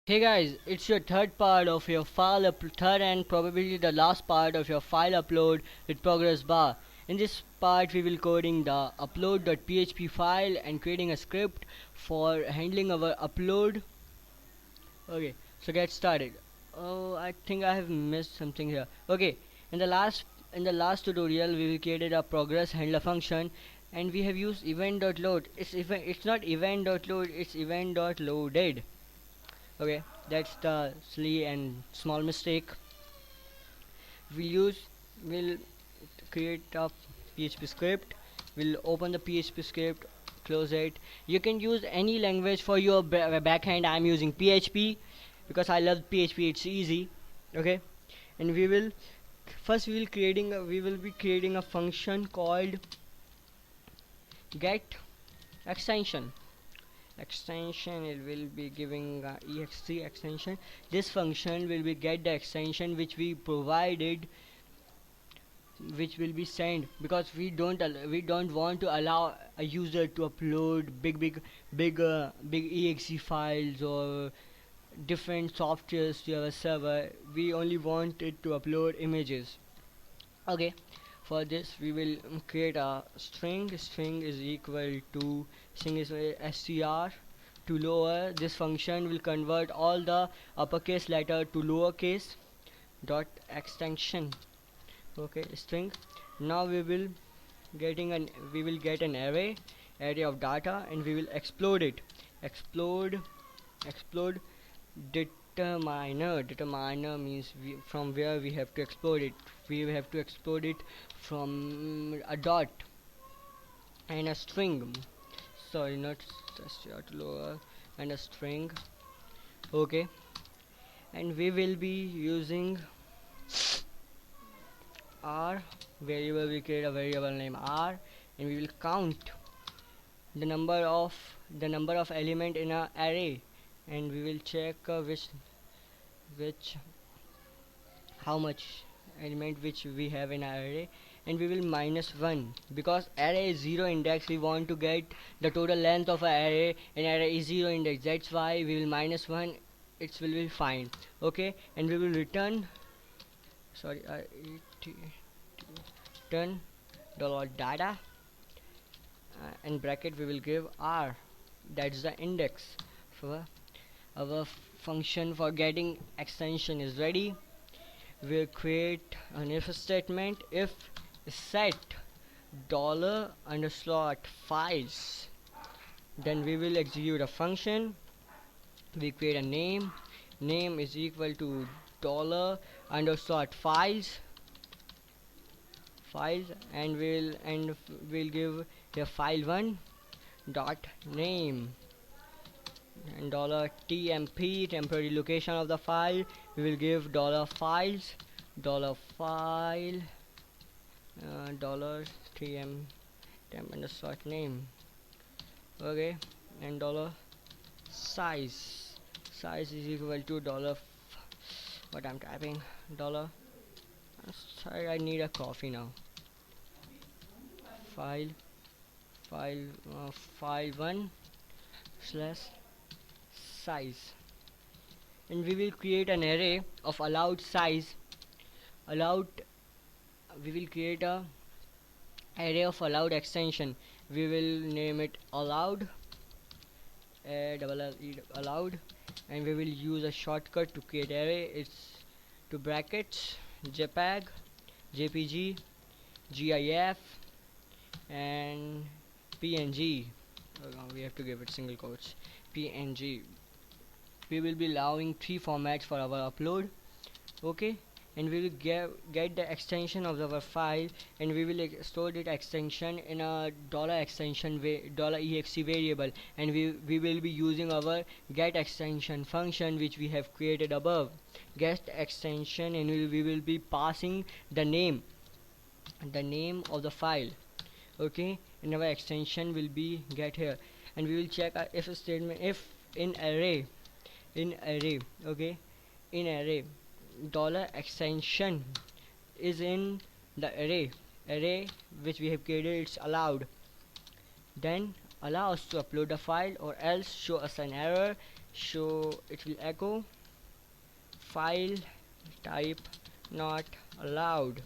Hey guys, it's your third part of your third and probably the last part of your file upload with progress bar. In this part, we will coding the upload.php file and creating a script for handling our upload. Okay, so get started. Oh, I think I have missed something here. Okay, in the last tutorial, we created a progress handler function, and we have used event.load. It's not event.load. It's event.loaded. Okay, that's the silly and small mistake. We'll create a PHP script. We'll open the PHP script, close it. You can use any language for your backend. I'm using PHP because I love PHP. It's easy. Okay, and we will be creating a function called get extension. It will be giving ext extension. This function will be get the extension which we provided, which will be sent, because we don't want to allow a user to upload big exe files or different softwares to our server. We only want it to upload images. Okay, for this we will create a string is equal to string is str to lower. This function will convert all the uppercase letter to lowercase dot extension. Okay, string. Now we will get an array of data, and we will explode it. Explode determiner means from where we have to explode it. We have to explode it from a dot and a string. Sorry, not str to lower, and a string. Okay, and we will be using r variable. We create a variable named r, and we will count the number of element in a array, and we will check which how much element which we have in our array, and we will minus 1 because array is 0 index. We want to get the total length of an array, and array is 0 index. That's why we will minus 1. It will be fine. Okay, and we will return return dollar data, in bracket we will give r. That's the index for our function for getting extension is ready. We'll create an if statement. If set dollar underslot files, then we will execute a function. We create a name is equal to dollar underslot files, and we'll give here file1 dot name, and dollar tmp temporary location of the file. We will give dollar files dollar file dollar tm temp underscore name. Okay, and dollar size is equal to dollar what I'm typing dollar. Sorry, I need a coffee now. file file1 slash size, and we will create an array of allowed size. allowed we will create a array of allowed extension. We will name it allowed, allowed, and we will use a shortcut to create array. It's to brackets jpeg, jpg, gif, and png. We have to give it single quotes, png. We will be allowing 3 formats for our upload. Okay, and we will get the extension of our file, and we will store that extension in a $extension $exe variable, and we will be using our get extension function which we have created above. Get extension, and we will be passing the name of the file. Okay, and our extension will be get here, and we will check our if statement. If in array okay, in array dollar extension is in the array which we have created, it's allowed, then allow us to upload the file, or else show us an error show, it will echo file type not allowed.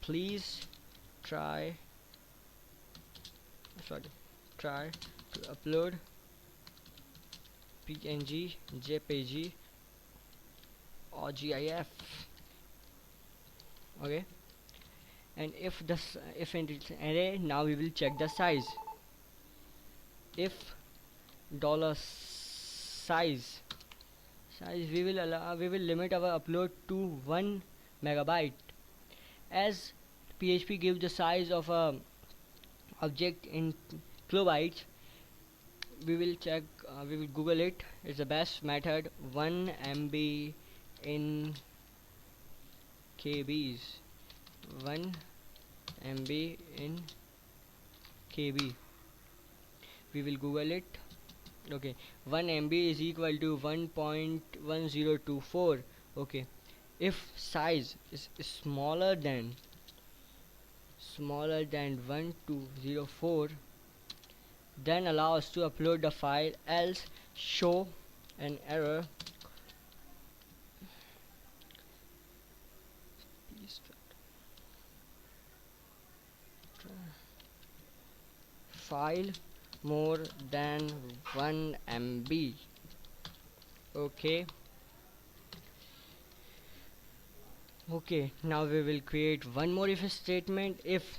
Please try sorry try to upload PNG, JPG or GIF. Okay, and if it's array, now we will check the size. If dollar size we will limit our upload to 1 megabyte, as PHP gives the size of a object in kilobytes. We will check, we will google it. It's the best method. 1 MB in KBs, 1 MB in KB. We will google it. Okay, 1 MB is equal to 1.1024. Okay, if size is smaller than 1204, then allow us to upload the file, else show an error. File more than 1 MB. Okay, now we will create one more if statement. If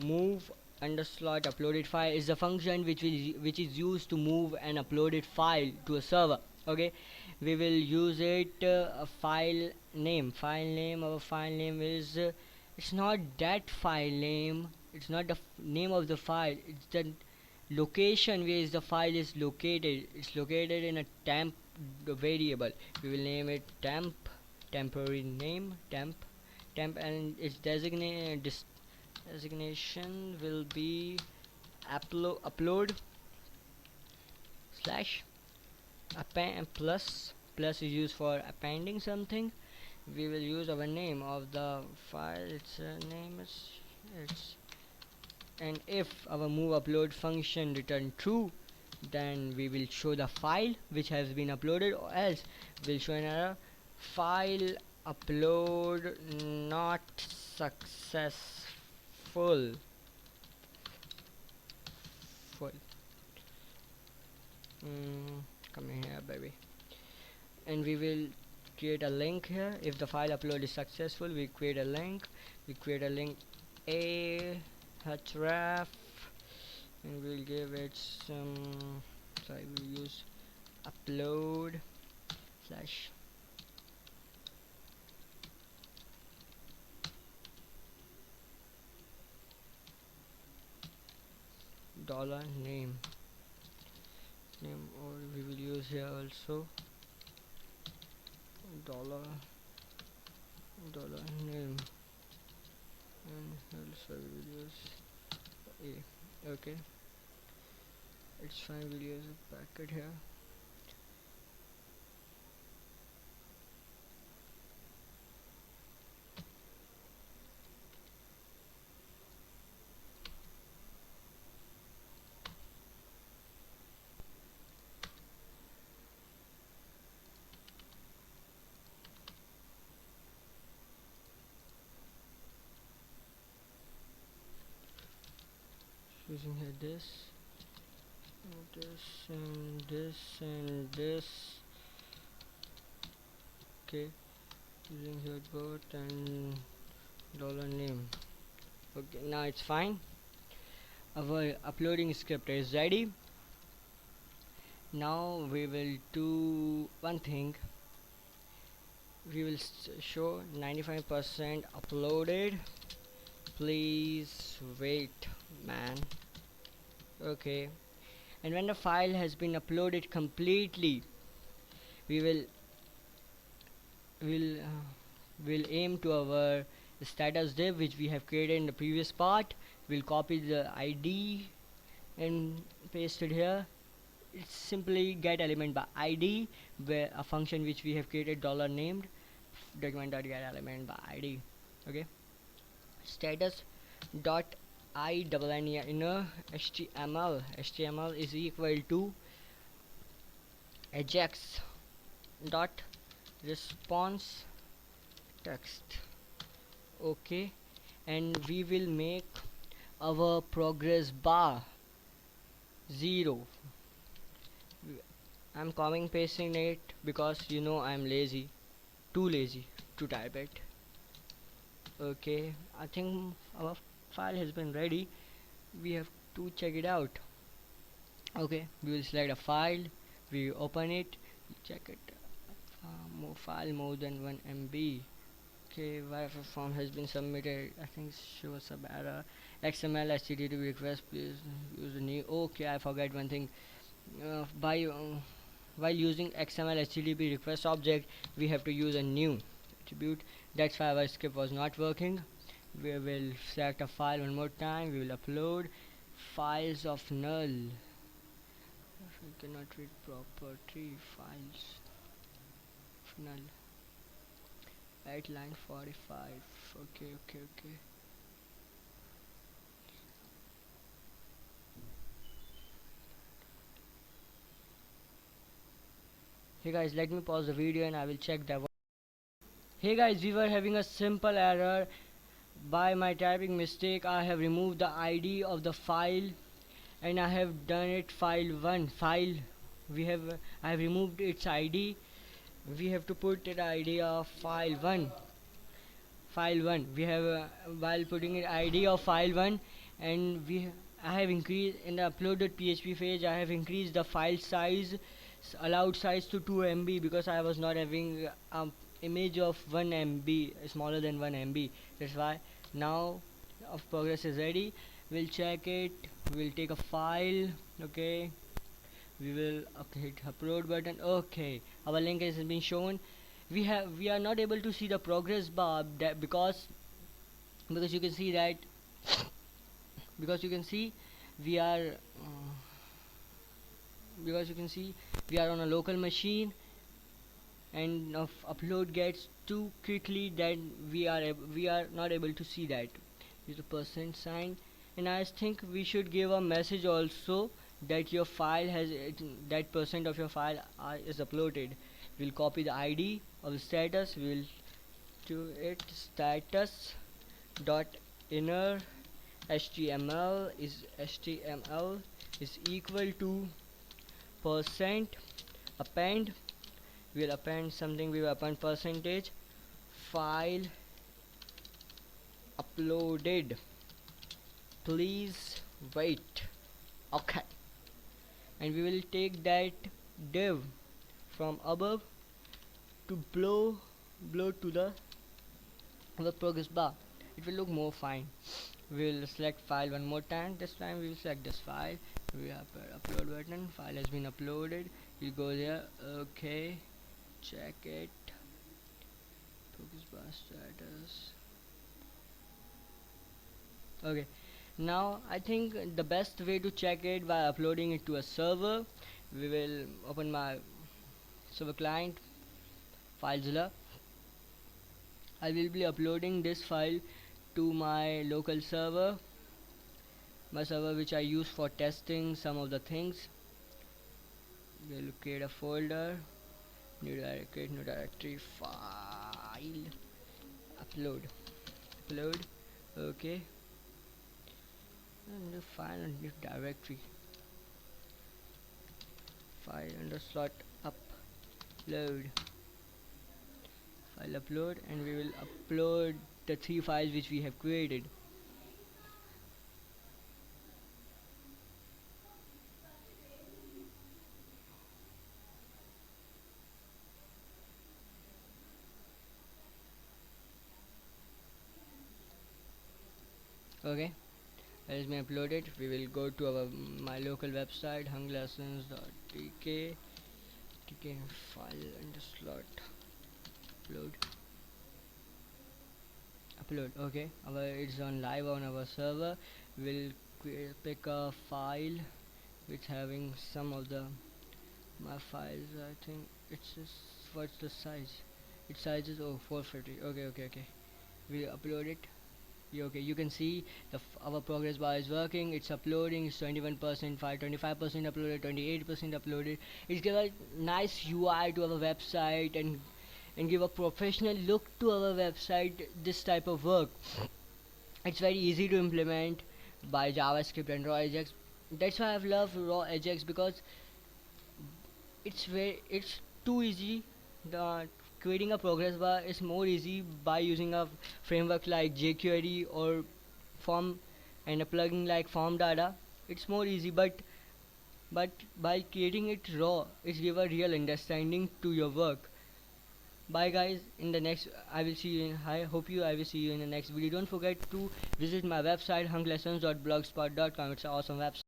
move underslot uploaded file is the function which is used to move an uploaded file to a server. Okay, we will use it. A file name our file name is it's not that file name, it's not the name of the file, it's the location where the file is located. It's located in a temp variable. We will name it temp, temporary name temp, and its designation will be upload slash append plus is used for appending something. We will use our name of the file. Its name is and if our move upload function return true, then we will show the file which has been uploaded, or else we'll show an error, file upload not successful. Come here, baby. And we will create a link here. If the file upload is successful, we create a link. A href, and we'll give it some, sorry, we'll use upload slash dollar name, or we will use here also dollar name, and also we will use a. Okay, it's fine, we'll use a bracket here. Using here this and this. Okay, using here both and dollar name. Okay, now it's fine. Our uploading script is ready. Now we will do one thing. We will show 95% uploaded. Please wait, man. Okay, and when the file has been uploaded completely, we will aim to our status div which we have created in the previous part. We'll copy the ID and paste it here. It's simply get element by ID, where a function which we have created dollar named document.get element by ID. Okay, status dot inner html is equal to ajax dot response text. Okay, and we will make our progress bar 0. I'm copying pasting it because you know I'm lazy, too lazy to type it. Okay, I think our file has been ready. We have to check it out. Okay, we will select a file, we open it, check it. More file more than 1 MB. Okay, Wi-Fi form has been submitted. I think shows some error. XML HTTP request, please use a new. Okay, I forgot one thing. By while using XML HTTP request object, we have to use a new attribute. That's why our script was not working. We will select a file one more time. We will upload files of null. We cannot read property files of null at line 45. Okay. Hey guys, let me pause the video and I will check that. Hey guys, we were having a simple error. By my typing mistake, I have removed the ID of the file and I have done it file. We have I have removed its ID. We have to put the ID of file 1. We have while putting it ID of file 1, and I have increased in the uploaded PHP page. I have increased the file size, allowed size to 2 MB, because I was not having image of 1 MB, smaller than 1 MB. That's why now of progress is ready. We'll check it. We'll take a file. Okay, we will hit upload button. Okay, our link has been shown. We are not able to see the progress bar, that because you can see that because you can see we are because you can see we are on a local machine, and of upload gets too quickly that we are not able to see that. Use the percent sign, and I think we should give a message also that your file has that percent of your file is uploaded. We'll copy the ID of the status. We will do it status dot inner html is equal to percent append. We'll append something. We will append percentage file uploaded, please wait. Okay, and we will take that div from above to blow to the progress bar. It will look more fine. We will select file one more time. This time we will select this file. We have upload button. File has been uploaded. You go there. Okay, check it. Progress bar status. Okay, now I think the best way to check it by uploading it to a server. We will open my server client, FileZilla. I will be uploading this file to my local server, which I use for testing some of the things. We'll create a folder, new directory, file, upload. Okay, and find a new directory, file under slot upload. File upload, and we will upload the 3 files which we have created. Okay, that has been uploaded. We will go to my local website, hunglessons.tk. tk file under slot upload. Okay, it's on live on our server. We'll pick a file which having some of my files. I think it's just, what's the size? Its size is 450. Okay, we upload it. Okay, you can see our progress bar is working. It's uploading. It's 21%, 25% uploaded, 28% uploaded. It's give a nice UI to our website and give a professional look to our website. This type of work, it's very easy to implement by JavaScript and raw Ajax. That's why I've loved raw Ajax, because it's too easy. The creating a progress bar is more easy by using a framework like jQuery or form, and a plugin like form data. It's more easy, but by creating it raw, it's give a real understanding to your work. Bye guys, in the next I will see you in I will see you in the next video. Don't forget to visit my website hunklessons.blogspot.com. It's an awesome website.